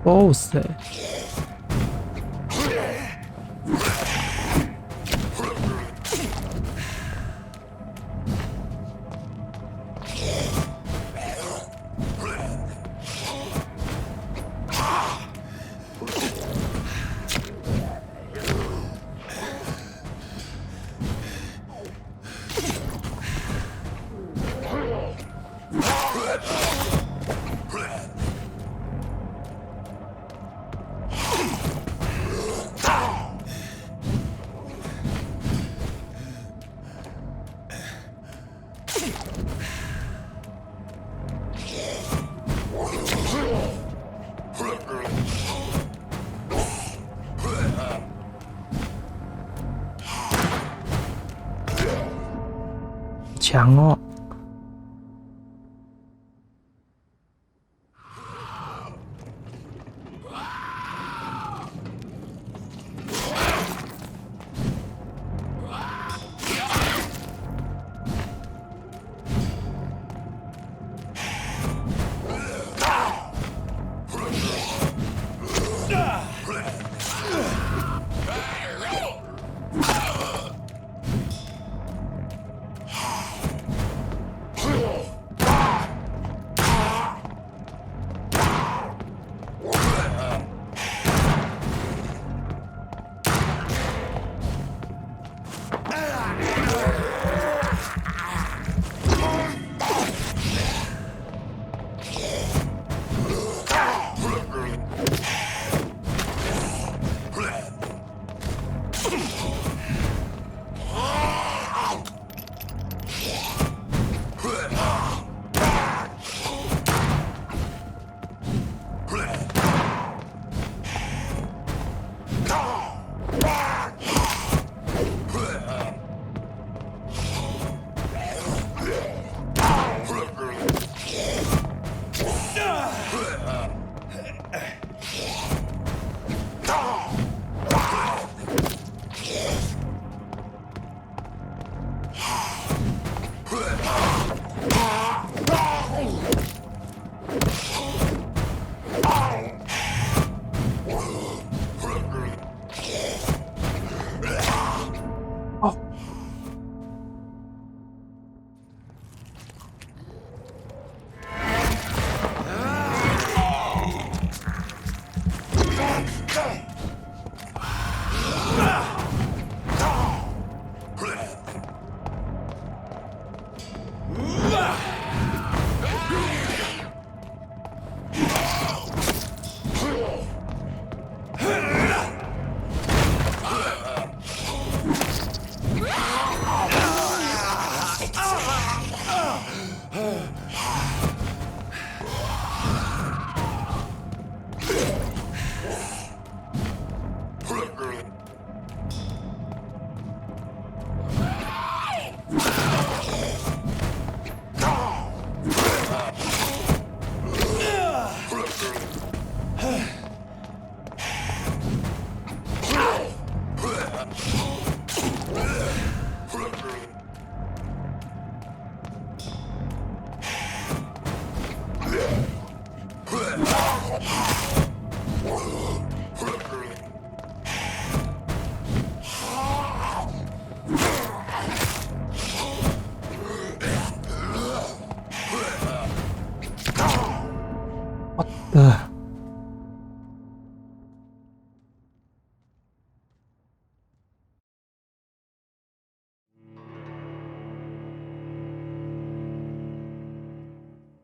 BOSS强哦！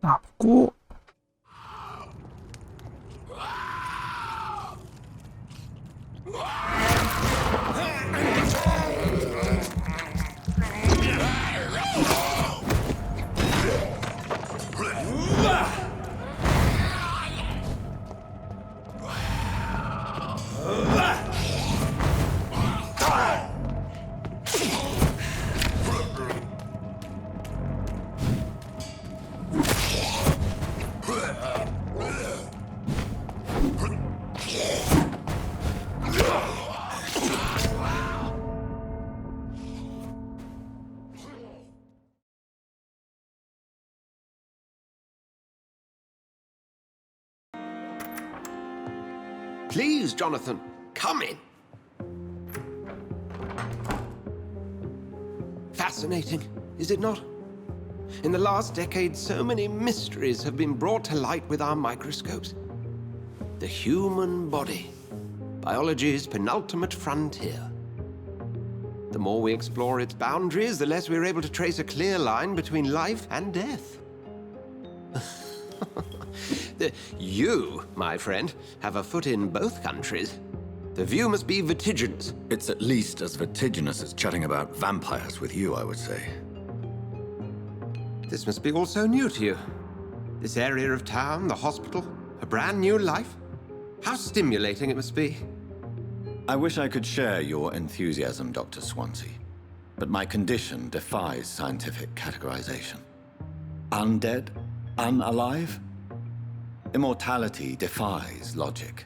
打不过。Please, Jonathan, come in. Fascinating, is it not? In the last decade, so many mysteries have been brought to light with our microscopes. The human body, biology's penultimate frontier. The more we explore its boundaries, the less we're able to trace a clear line between life and death. You, my friend, have a foot in both countries. The view must be vertiginous. It's at least as vertiginous as chatting about vampires with you, I would say. This must be all so new to you. This area of town, the hospital, a brand new life. How stimulating it must be. I wish I could share your enthusiasm, Dr. Swansea, but my condition defies scientific categorization. Undead? Unalive? Immortality defies logic.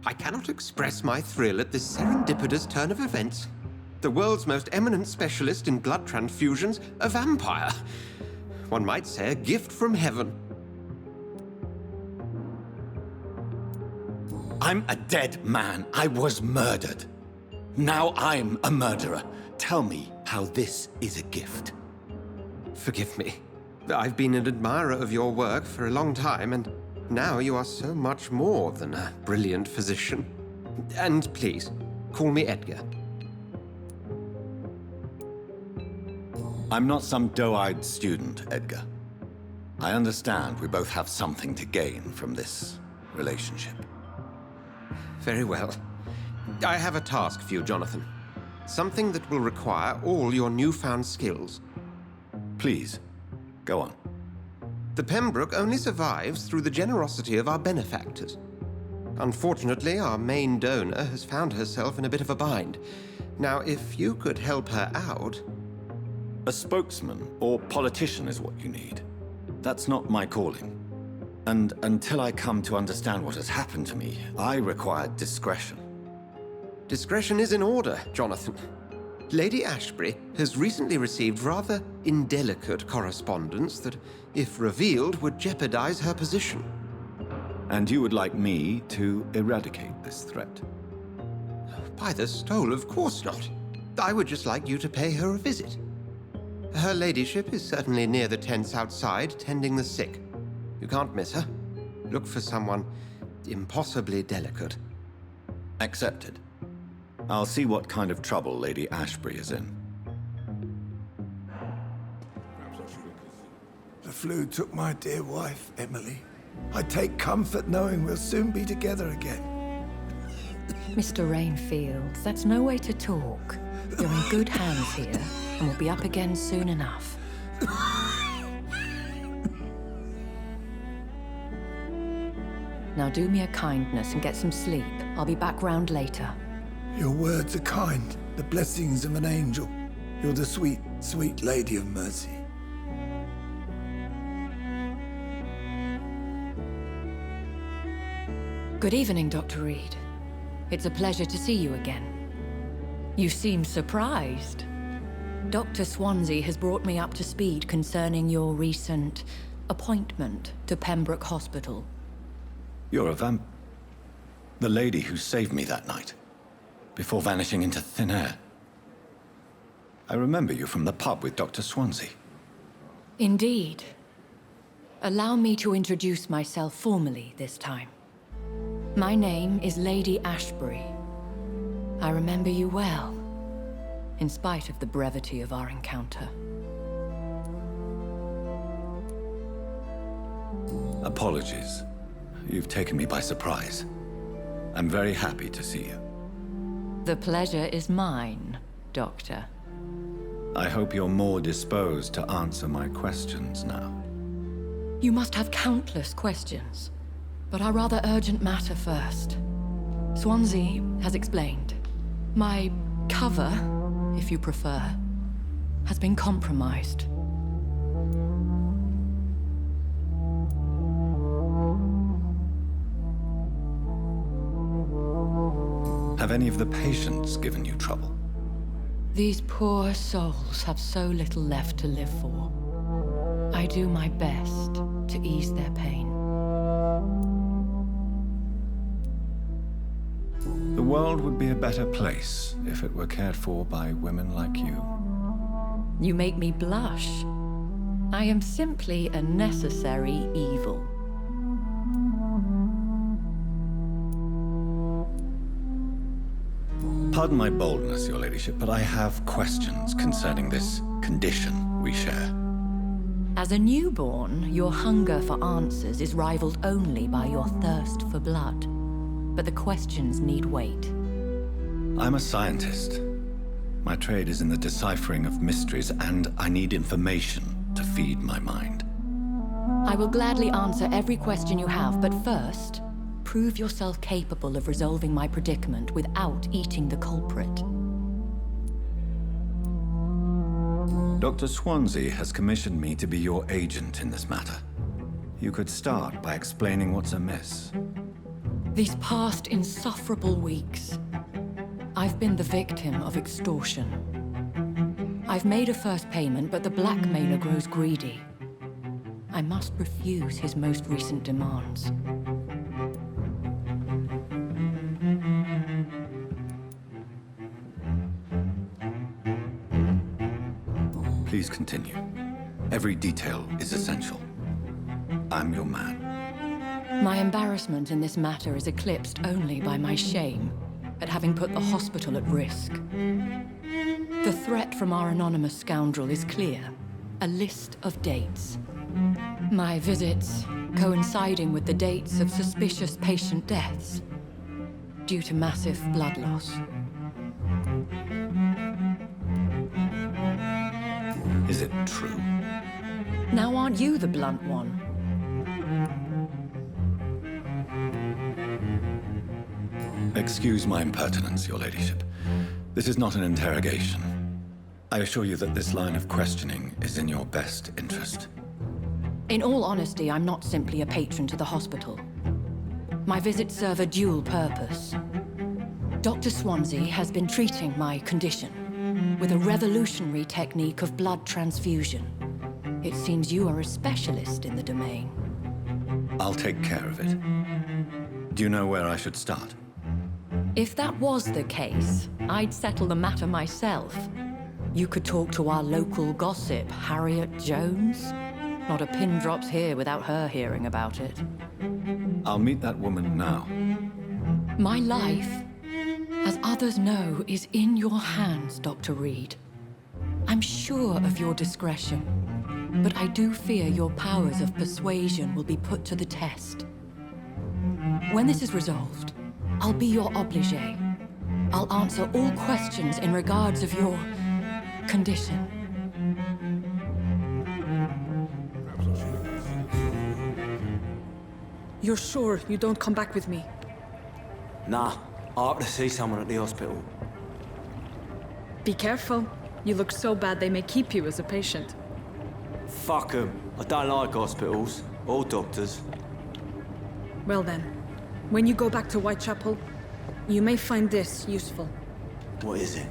I cannot express my thrill at this serendipitous turn of events. The world's most eminent specialist in blood transfusions, a vampire. One might say a gift from heaven. I'm a dead man. I was murdered. Now I'm a murderer. Tell me how this is a gift. Forgive me. I've been an admirer of your work for a long time, and now you are so much more than a brilliant physician. And please, call me Edgar. I'm not some doe-eyed student, Edgar. I understand we both have something to gain from this relationship. Very well. I have a task for you, Jonathan. Something that will require all your newfound skills. Please, go on. The Pembroke only survives through the generosity of our benefactors. Unfortunately, our main donor has found herself in a bit of a bind. Now, if you could help her out... A spokesman or politician is what you need. That's not my calling. And until I come to understand what has happened to me, I require discretion. Discretion is in order, Jonathan. Lady Ashbury has recently received rather indelicate correspondence that, if revealed, would jeopardize her position. And you would like me to eradicate this threat? By the stole, of course not. I would just like you to pay her a visit. Her ladyship is certainly near the tents outside, tending the sick. You can't miss her. Look for someone impossibly delicate. Accepted. I'll see what kind of trouble Lady Ashbury is in. The flu took my dear wife, Emily. I take comfort knowing we'll soon be together again. Mr. Rainfield, that's no way to talk. You're in good hands here, and we'll be up again soon enough. Now do me a kindness and get some sleep. I'll be back round later. Your words are kind, the blessings of an angel. You're the sweet, sweet Lady of Mercy. Good evening, Dr. Reed. It's a pleasure to see you again. You seem surprised. Dr. Swansea has brought me up to speed concerning your recent appointment to Pembroke Hospital. You're a the lady who saved me that night, before vanishing into thin air. I remember you from the pub with Dr. Swansea. Indeed. Allow me to introduce myself formally this time. My name is Lady Ashbury. I remember you well, in spite of the brevity of our encounter. Apologies. You've taken me by surprise. I'm very happy to see you. The pleasure is mine, Doctor. I hope you're more disposed to answer my questions now. You must have countless questions, but our rather urgent matter first. Swansea has explained. My cover, if you prefer, has been compromised. Have any of the patients given you trouble? These poor souls have so little left to live for. I do my best to ease their pain. The world would be a better place if it were cared for by women like you. You make me blush. I am simply a necessary evil. Pardon my boldness, your ladyship, but I have questions concerning this condition we share. As a newborn, your hunger for answers is rivaled only by your thirst for blood. But the questions need wait. I'm a scientist. My trade is in the deciphering of mysteries, and I need information to feed my mind. I will gladly answer every question you have, but first, prove yourself capable of resolving my predicament without eating the culprit. Dr. Swansea has commissioned me to be your agent in this matter. You could start by explaining what's amiss. These past insufferable weeks, I've been the victim of extortion. I've made a first payment, but the blackmailer grows greedy. I must refuse his most recent demands. Please continue. Every detail is essential. I'm your man. My embarrassment in this matter is eclipsed only by my shame at having put the hospital at risk. The threat from our anonymous scoundrel is clear. A list of dates. My visits coinciding with the dates of suspicious patient deaths due to massive blood loss. Is it true? Now aren't you the blunt one? Excuse my impertinence, your ladyship. This is not an interrogation. I assure you that this line of questioning is in your best interest. In all honesty, I'm not simply a patron to the hospital. My visits serve a dual purpose. Dr. Swansea has been treating my condition with a revolutionary technique of blood transfusion. It seems you are a specialist in the domain. I'll take care of it. Do you know where I should start? If that was the case, I'd settle the matter myself. You could talk to our local gossip, Harriet Jones. Not a pin drops here without her hearing about it. I'll meet that woman now. My life, as others know, is in your hands, Dr. Reed. I'm sure of your discretion, but I do fear your powers of persuasion will be put to the test. When this is resolved, I'll be your obligé. I'll answer all questions in regards of your condition. You're sure you don't come back with me? Nah, I have to see someone at the hospital. Be careful. You look so bad they may keep you as a patient. Fuck 'em. I don't like hospitals, or doctors. Well then, when you go back to Whitechapel, you may find this useful. What is it?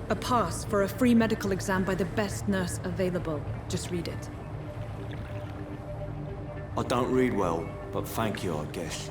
A pass for a free medical exam by the best nurse available. Just read it. I don't read well, but thank you, I guess.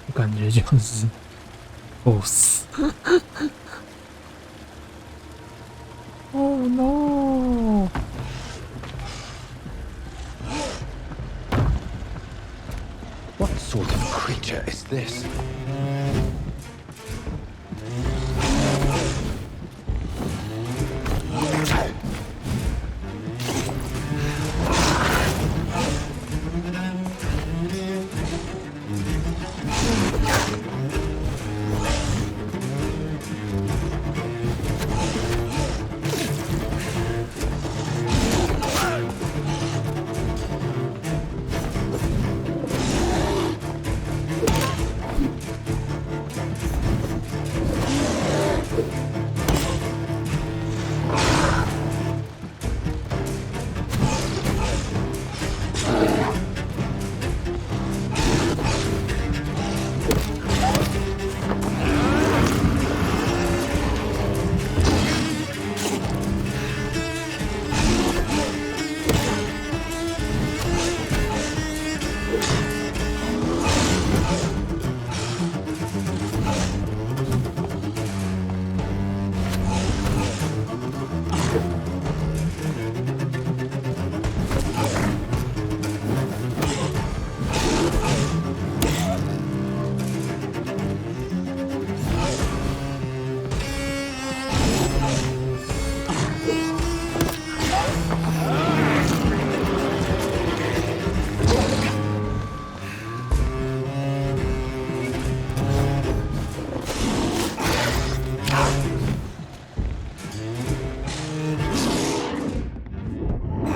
我感觉就是BOSS。Oh no! What sort of creature is this?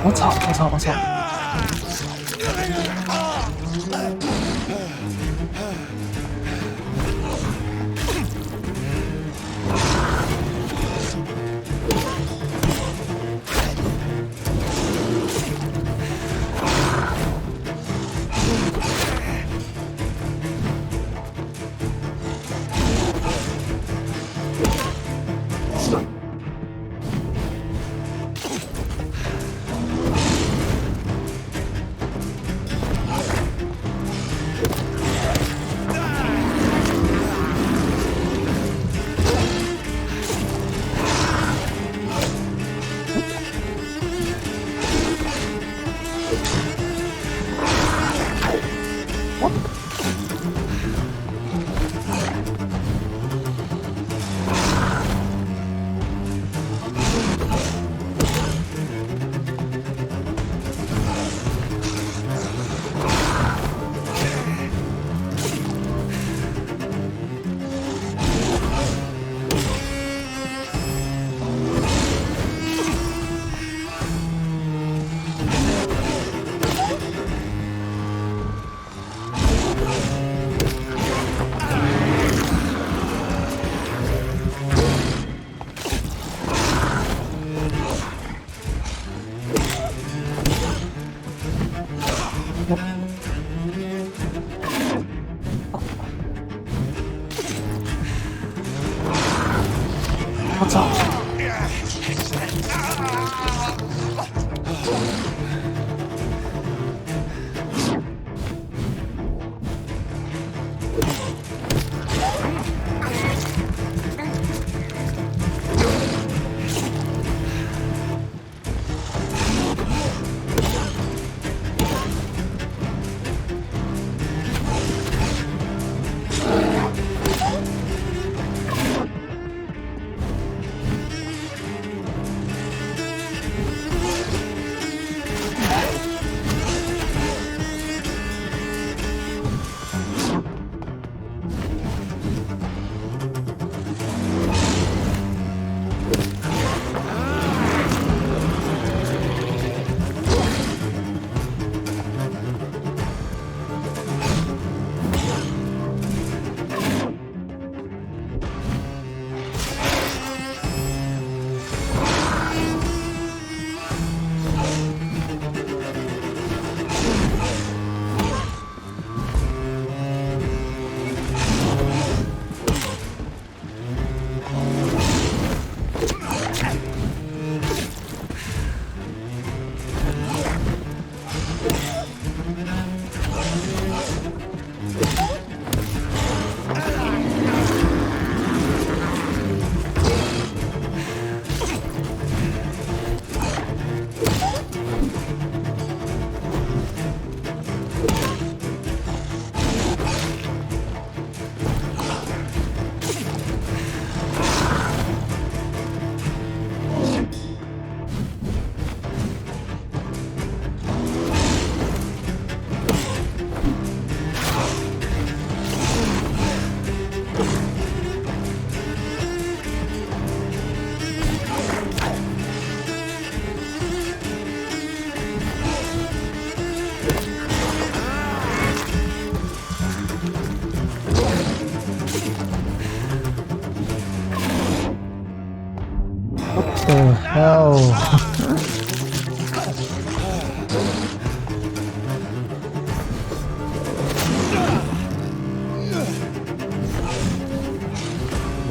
我操！我操！我操！我操！the hell?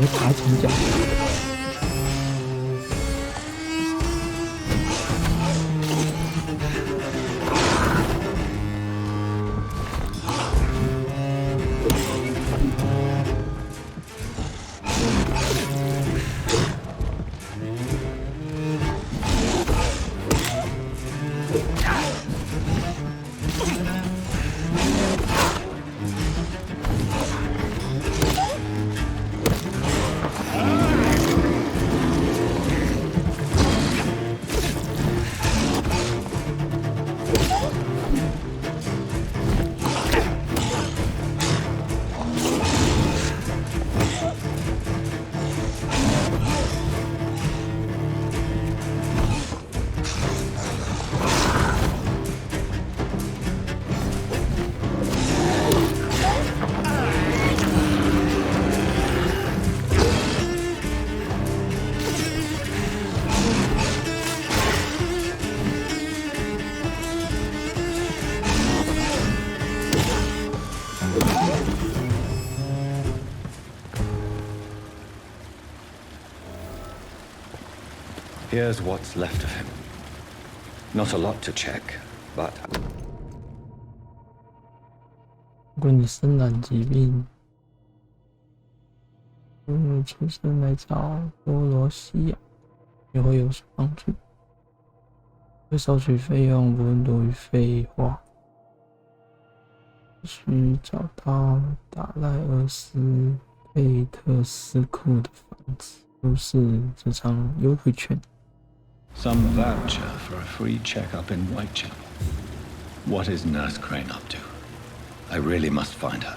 Để thả chân chạy. Here's what's left of him. Not a lot to check, but 如果你生染疾病，出生来找多罗西亚，也会有所帮助。会收取费用，不论多于废话。需找到达赖厄斯·佩特斯库的房子，出示这张优惠券。Some voucher for a free checkup in Whitechapel. what is Nurse Crane up to? I really must find her.